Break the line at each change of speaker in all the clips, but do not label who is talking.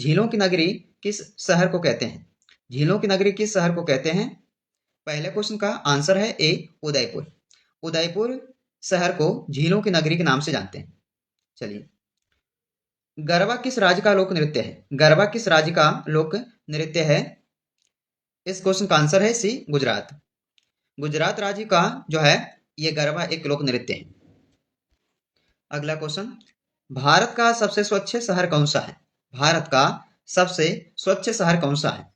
झीलों की नगरी किस शहर को कहते हैं? झीलों की नगरी किस शहर को कहते हैं? पहले क्वेश्चन का आंसर है ए, उदयपुर। उदयपुर शहर को झीलों की नगरी के नाम से जानते हैं। चलिए, गरबा किस राज्य का लोक नृत्य है? गरबा किस राज्य का लोक नृत्य है? इस क्वेश्चन का आंसर है सी, गुजरात। गुजरात राज्य का जो है ये गरबा एक लोक नृत्य है। अगला क्वेश्चन, भारत का सबसे स्वच्छ शहर कौन सा है? भारत का सबसे स्वच्छ शहर कौन सा है?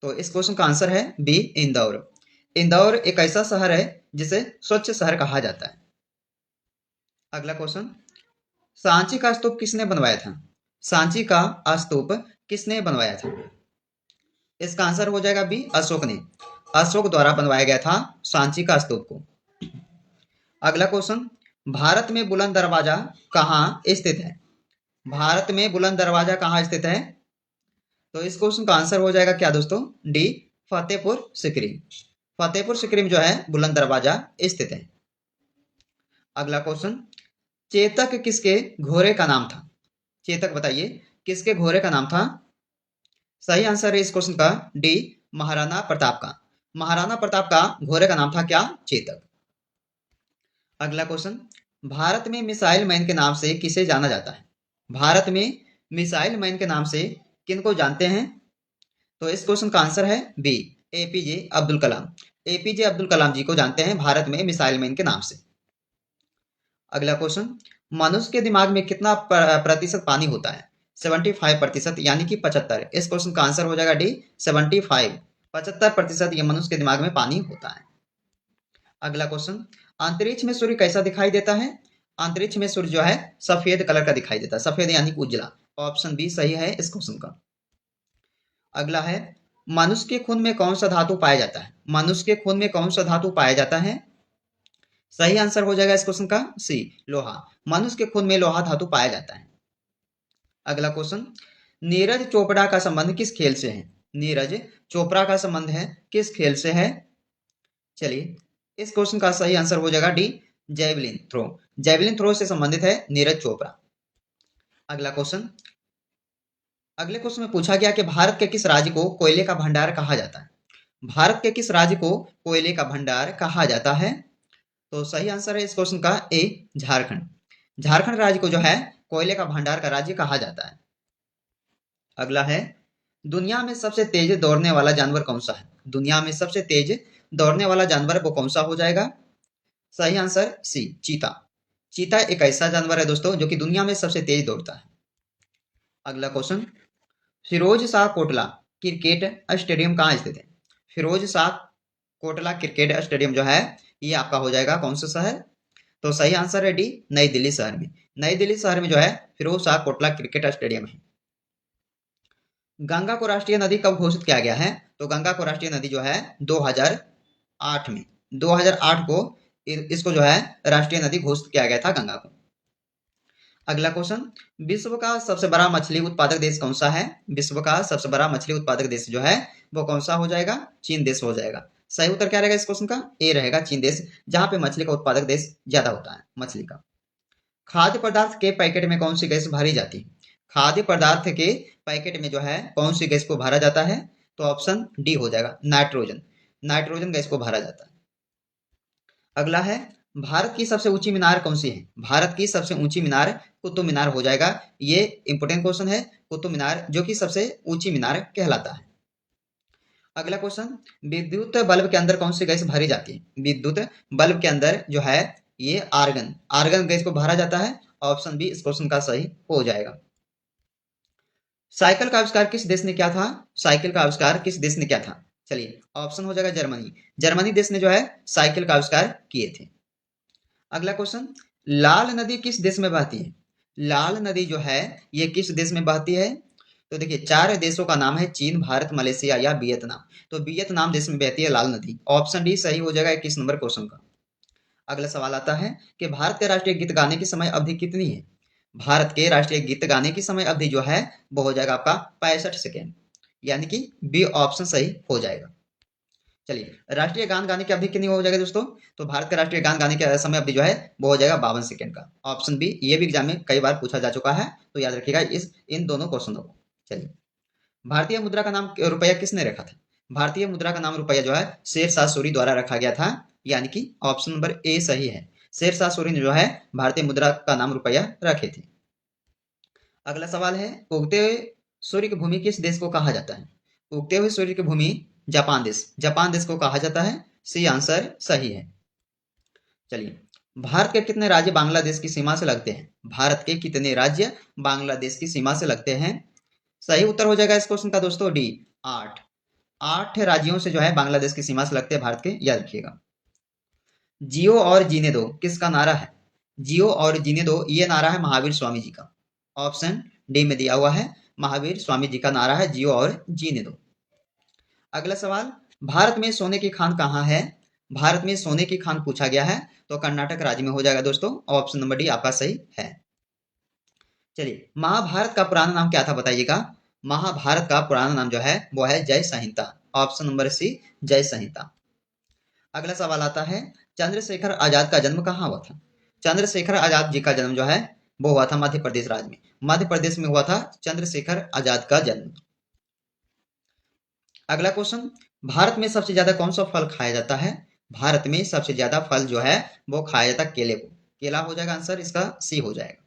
तो इस क्वेश्चन का आंसर है बी, इंदौर। इंदौर एक ऐसा शहर है जिसे स्वच्छ शहर कहा जाता है। अगला क्वेश्चन, सांची का स्तूप किसने बनवाया था? सांची का स्तूप किसने बनवाया था? इसका आंसर हो जाएगा बी, अशोक ने। अशोक द्वारा बनवाया गया था सांची का स्तूप को। अगला क्वेश्चन, भारत में बुलंद दरवाजा कहाँ स्थित है? भारत में बुलंद दरवाजा कहाँ स्थित है? तो इस क्वेश्चन का आंसर हो जाएगा क्या दोस्तों? डी, फतेहपुर सिकरी। फतेहपुर सिकरी में जो है बुलंद दरवाजा स्थित है। अगला क्वेश्चन, चेतक किसके घोड़े का नाम था? चेतक बताइए किसके घोड़े का नाम था? सही आंसर है इस क्वेश्चन का डी, महाराणा प्रताप का। महाराणा प्रताप का घोड़े का नाम था क्या? चेतक। अगला क्वेश्चन, भारत में मिसाइल मैन के नाम से किसे जाना जाता है? भारत में मिसाइल मैन के नाम से किनको जानते हैं? तो इस क्वेश्चन का आंसर है B, APJ Abdul Kalam. APJ Abdul Kalam जी को जानते हैं भारत में मिसाइल मैन के नाम से। अगला क्वेश्चन, मनुष्य के दिमाग में कितना प्रतिशत पानी होता है? 75% यानी कि 75। इस क्वेश्चन का आंसर हो जाएगा डी, 75। 75% ये मनुष्य के दिमाग में पानी होता है। अगला क्वेश्चन, अंतरिक्ष में सूर्य कैसा दिखाई देता है? अंतरिक्ष में सूर्य जो है सफेद कलर का दिखाई देता है, सफेद यानी कि उजला। ऑप्शन बी सही है इस क्वेश्चन का। अगला है, मनुष्य के खून में कौन सा धातु पाया जाता है? मनुष्य के खून में कौन सा धातु पाया जाता है? सही आंसर हो जाएगा इस क्वेश्चन का सी, लोहा। मनुष्य के खून में लोहा धातु पाया जाता है। अगला क्वेश्चन, नीरज चोपड़ा का संबंध किस खेल से है? नीरज चोपड़ा का संबंध है किस खेल से है? चलिए, इस क्वेश्चन का सही आंसर हो जाएगा D, javelin throw. Javelin throw से संबंधित है नीरज चोपड़ा। अगला क्वेश्चन, अगले क्वेश्चन में पूछा गया कि भारत के किस राज्य को कोयले का भंडार कहा जाता है? भारत के किस राज्य को कोयले का भंडार कहा जाता है? तो सही आंसर है इस क्वेश्चन का ए, झारखंड। झारखंड राज्य को जो है कोयले का भंडार का राज्य कहा जाता है। अगला है, दुनिया में सबसे तेज दौड़ने वाला जानवर कौन सा है? दुनिया में सबसे तेज दौड़ने वाला जानवर वो कौन सा हो जाएगा? सही आंसर सी, चीता। चीता एक ऐसा जानवर है दोस्तों जो कि दुनिया में सबसे तेज दौड़ता है। अगला question, Firoz Shah Kotla cricket stadium कहाँ स्थित है? फिरोज शाह कोटला क्रिकेट स्टेडियम जो है ये आपका हो जाएगा कौन सा शहर? तो सही आंसर है डी, नई दिल्ली शहर में। नई दिल्ली शहर में जो है फिरोज शाह कोटला क्रिकेट स्टेडियम है। गंगा को राष्ट्रीय नदी कब घोषित किया गया है? तो गंगा को राष्ट्रीय नदी जो है 2008 में, 2008 को इसको जो है राष्ट्रीय नदी घोषित किया गया था गंगा को। अगला क्वेश्चन, विश्व का सबसे बड़ा मछली उत्पादक देश कौन सा है? विश्व का सबसे बड़ा मछली उत्पादक देश जो है वो कौन सा हो जाएगा? चीन देश हो जाएगा। सही उत्तर क्या रहेगा इस क्वेश्चन का? ए रहेगा, चीन देश, जहां पे मछली का उत्पादक देश ज्यादा होता है मछली का। खाद्य पदार्थ के पैकेट में कौन सी गैस भरी जाती है? खाद्य पदार्थ के पैकेट में जो है कौन सी गैस को भरा जाता है? तो ऑप्शन डी हो जाएगा, नाइट्रोजन। नाइट्रोजन गैस को भरा जाता है। अगला है, भारत की सबसे ऊंची मीनार कौन सी है? भारत की सबसे ऊंची मीनार कुतुब मीनार हो जाएगा। ये इंपोर्टेंट क्वेश्चन है, कुतुब मीनार जो कि सबसे ऊंची मीनार कहलाता है। अगला क्वेश्चन, विद्युत बल्ब के अंदर कौन सी गैस भरी जाती है? विद्युत बल्ब के अंदर जो है ये आर्गन, आर्गन गैस को भरा जाता है। ऑप्शन बी इस क्वेश्चन का सही हो जाएगा। साइकिल का आविष्कार किस देश ने किया था? साइकिल का आविष्कार किस देश ने किया था? चलिए, ऑप्शन हो जाएगा जर्मनी। जर्मनी देश ने जो है साइकिल का आविष्कार किए थे। अगला क्वेश्चन, लाल नदी किस देश में बहती है? लाल नदी जो है ये किस देश में बहती है? तो देखिए, 4 देशों का नाम है, चीन, भारत, मलेशिया या वियतनाम। तो वियतनाम देश में बहती है लाल नदी। ऑप्शन डी सही हो जाएगा 21 नंबर क्वेश्चन का। अगला सवाल आता है कि भारत के राष्ट्रीय गीत गाने की समय अवधि कितनी है? भारत के राष्ट्रीय गीत गाने की समय अवधि जो है वो हो जाएगा आपका 65 सेकेंड, यानी कि बी ऑप्शन सही हो जाएगा। चलिए, राष्ट्रीय गान गाने की अवधि कितनी हो जाएगा दोस्तों? तो भारत का राष्ट्रीय गान गाने की समय अवधि जो है वो हो जाएगा 52 सेकेंड का। ऑप्शन बी, ये भी एग्जाम में कई बार पूछा जा चुका है, तो याद रखिएगा इन दोनों क्वेश्चनों को। चलिए, भारतीय मुद्रा का नाम रुपया किसने रखा था? भारतीय मुद्रा का नाम रुपया जो है शेरशाह सूरी द्वारा रखा गया था, यानी कि ऑप्शन नंबर ए सही है। शेरशाह सूरी ने जो है भारतीय मुद्रा का नाम रुपया रखे थे। अगला सवाल है, उगते हुए सूर्य की भूमि किस देश को कहा जाता है? उगते हुए सूर्य की भूमि जापान देश, जापान देश को कहा जाता है। सी आंसर सही है। चलिए, भारत के कितने राज्य बांग्लादेश की सीमा से लगते हैं? भारत के कितने राज्य बांग्लादेश की सीमा से लगते हैं? सही उत्तर हो जाएगा इस क्वेश्चन का दोस्तों डी, 8। 8 राज्यों से जो है बांग्लादेश की सीमा से लगते हैं भारत के, याद रखिएगा। जियो और जीने दो किसका नारा है? जियो और जीने दो ये नारा है महावीर स्वामी जी का। ऑप्शन डी में दिया हुआ है, महावीर स्वामी जी का नारा है जियो और जीने दो। अगला सवाल, भारत में सोने की खान कहाँ है? भारत में सोने की खान पूछा गया है तो कर्नाटक राज्य में हो जाएगा दोस्तों। ऑप्शन नंबर डी आपका सही है। चलिए, महाभारत का पुराना नाम क्या था बताइएगा? महाभारत का पुराना नाम जो है वो है जय संहिता। ऑप्शन नंबर सी जय संहिता। अगला सवाल आता है, चंद्रशेखर आजाद का जन्म कहाँ हुआ था? चंद्रशेखर आजाद जी का जन्म जो है वो हुआ था मध्य प्रदेश राज्य में। मध्य प्रदेश में हुआ था चंद्रशेखर आजाद का जन्म। अगला क्वेश्चन, भारत में सबसे ज्यादा कौन सा फल खाया जाता है? भारत में सबसे ज्यादा फल जो है वो खाया जाता है केले को। केला हो जाएगा आंसर, इसका सी हो जाएगा।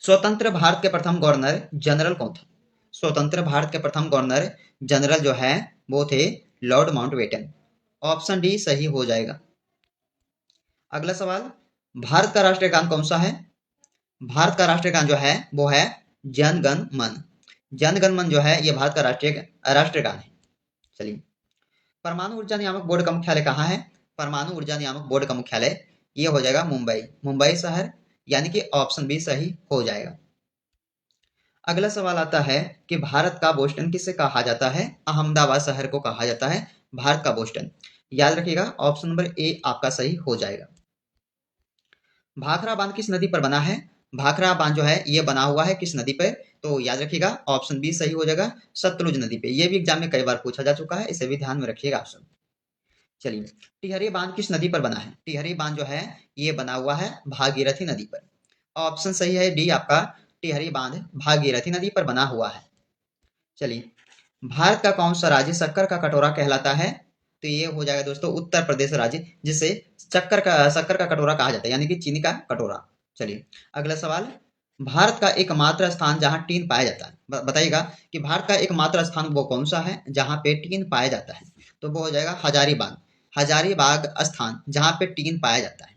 स्वतंत्र भारत के प्रथम गवर्नर जनरल कौन था? स्वतंत्र भारत के प्रथम गवर्नर जनरल जो है वो थे लॉर्ड माउंटबेटन। ऑप्शन डी सही हो जाएगा। अगला सवाल, भारत का राष्ट्रीय गान कौन सा है? भारत का राष्ट्रीय गान जो है वो है जन गण मन। जन गण मन जो है ये भारत का राष्ट्रीय गान है। चलिए, परमाणु ऊर्जा नियामक बोर्ड का मुख्यालय कहाँ है? परमाणु ऊर्जा नियामक बोर्ड का मुख्यालय ये हो जाएगा मुंबई, मुंबई शहर, यानी कि ऑप्शन बी सही हो जाएगा। अगला सवाल आता है कि भारत का बोस्टन किसे कहा जाता है? अहमदाबाद शहर को कहा जाता है भारत का बोस्टन। याद रखिएगा ऑप्शन नंबर ए आपका सही हो जाएगा। भाखड़ा बांध किस नदी पर बना है? भाखड़ा बांध जो है ये बना हुआ है किस नदी पर? तो याद रखिएगा ऑप्शन बी सही हो जाएगा, सतलुज नदी पे। ये भी एग्जाम में कई बार पूछा जा चुका है, इसे भी ध्यान में रखिएगा ऑप्शन। चलिए, टिहरी बांध किस नदी पर बना है? टिहरी बांध जो है ये बना हुआ है भागीरथी नदी पर। ऑप्शन सही है डी आपका, टिहरी बांध भागीरथी नदी पर बना हुआ है। चलिए, भारत का कौन सा राज्य शक्कर का कटोरा कहलाता है? तो ये हो जाएगा दोस्तों उत्तर प्रदेश राज्य, जिसे शक्कर का कटोरा कहा जाता है, यानी कि चीनी का कटोरा। चलिए, अगला सवाल, भारत का एकमात्र स्थान जहां टीन पाया जाता है, बताइएगा कि भारत का एकमात्र स्थान वो कौन सा है जहां पे टीन पाया जाता है? तो वो हो जाएगा हजारीबाग। हजारीबाग स्थान जहां पे टीन पाया जाता है।